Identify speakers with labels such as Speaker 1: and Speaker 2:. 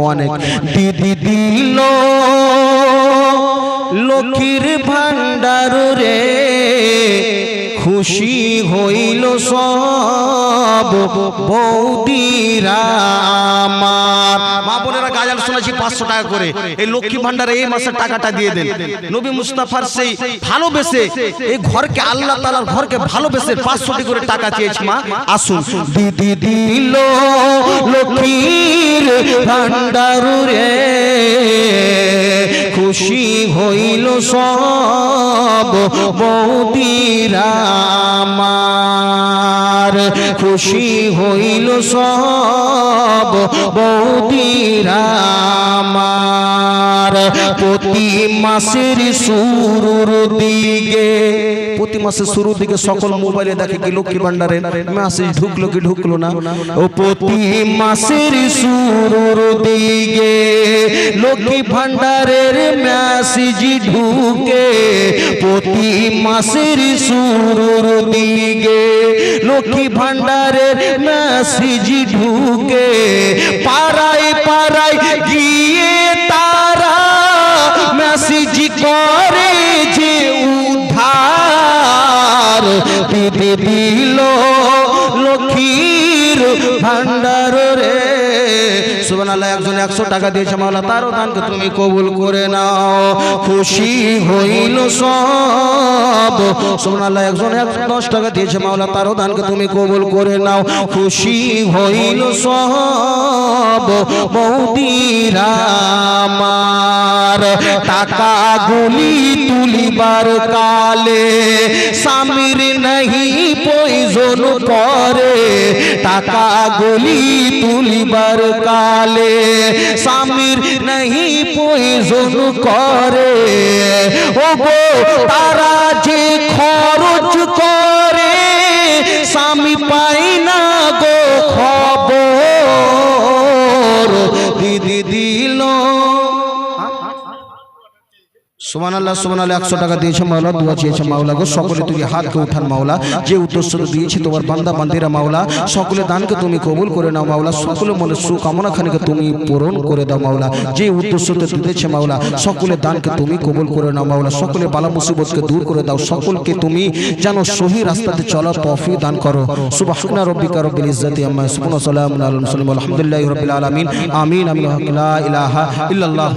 Speaker 1: অনেক দিদি দিল লক্ষ্মীর ভান্ডার রে, খুশি হইল সব বৌদিরা আমার। মা বোনেরা গাজাল শোনাচ্ছি 500 টাকা করে, এই লক্ষ্মী ভান্ডারে এই মাসের টাকাটা দিয়ে দেন। নবী মুস্তাফার সেই ভালোবেসে এই ঘরকে, আল্লাহ তাআলার ঘরকে ভালোবেসে 500 করে টাকা চেয়েছি। মা আসুন, দিদি দিল লক্ষ্মীর ভান্ডার রে, খুশি হইল সব বৌদিরা আমার, খুশি হইল সব বৌদিরা আমার। প্রতি মাসের শুরুর দিকে, প্রতি মাসের শুরুর দিকে সকল মোবাইলে দেখে কি লক্ষ্মী ভান্ডারের মেসেজ ঢুকলো কি ঢুকলো না। ও প্রতি মাসের শুরুর দিকে লক্ষ্মী ভান্ডারের মেসেজ ঢুকে, প্রতি মাসের শুরুর দিকে লক্ষ্মী ভান্ডারের মেসেজ ঢুকে। পাড়ায় পাড়ায় গিয়ে তারা মেসেজ করে যে উদ্ধার, দিদি দিল লক্ষ্মীর ভান্ডার রে। সুবহানাল্লাহ। একজন 100 টাকা দিয়েছে, মাওলা তারও দানকে তুমি কবুল করে নাও, খুশি হইল সব। সুবহানাল্লাহ। একজন 110 টাকা দিয়েছে, মাওলা তারও দানকে তুমি কবুল করে নাও, খুশি হইল সব বৌদিরা আমার। টাকা গুলি তুলিবার কালে স্বামীর নাহি প্রয়োজন পরে, টাকা গুলি তুলিবার কালে স্বামীর নাহি প্রয়োজন করে। ও গো তারা যে খরচ করে স্বামী পাই না গো খবর, দিদি দিল। সুবহানাল্লাহ সুবহানাল্লাহ। 100 টাকা দিয়েছে মাওলা, দোয়া চেয়েছে মাওলা গো। সকলে তুমি হাতকে উঠান মাওলা, যে উদ্দেশ্য দিয়েছি তোমার বান্দা বান্দিরা মাওলা, সকলে দানকে তুমি কবুল করে নাও মাওলা। সকলে মনে সুকামনা খানিকে তুমি পূরণ করে দাও মাওলা, যে উদ্দেশ্যতে দিয়েছে মাওলা, সকলে দানকে তুমি কবুল করে নাও মাওলা। সকলে বালা মুসিবতকে দূর করে দাও, সকলকে তুমি যেন সহি রাস্তাতে চলার তৌফিক দান করো। সুবহানা রাব্বিকা রাব্বিল ইজ্জাতি আম্মা ইয়াসিফুন ওয়া সালামুন আলাল মুরসালিন ওয়া আলহামদুলিল্লাহি রাব্বিল আলামিন। আমিন আমিন। লা ইলাহা ইল্লাল্লাহ।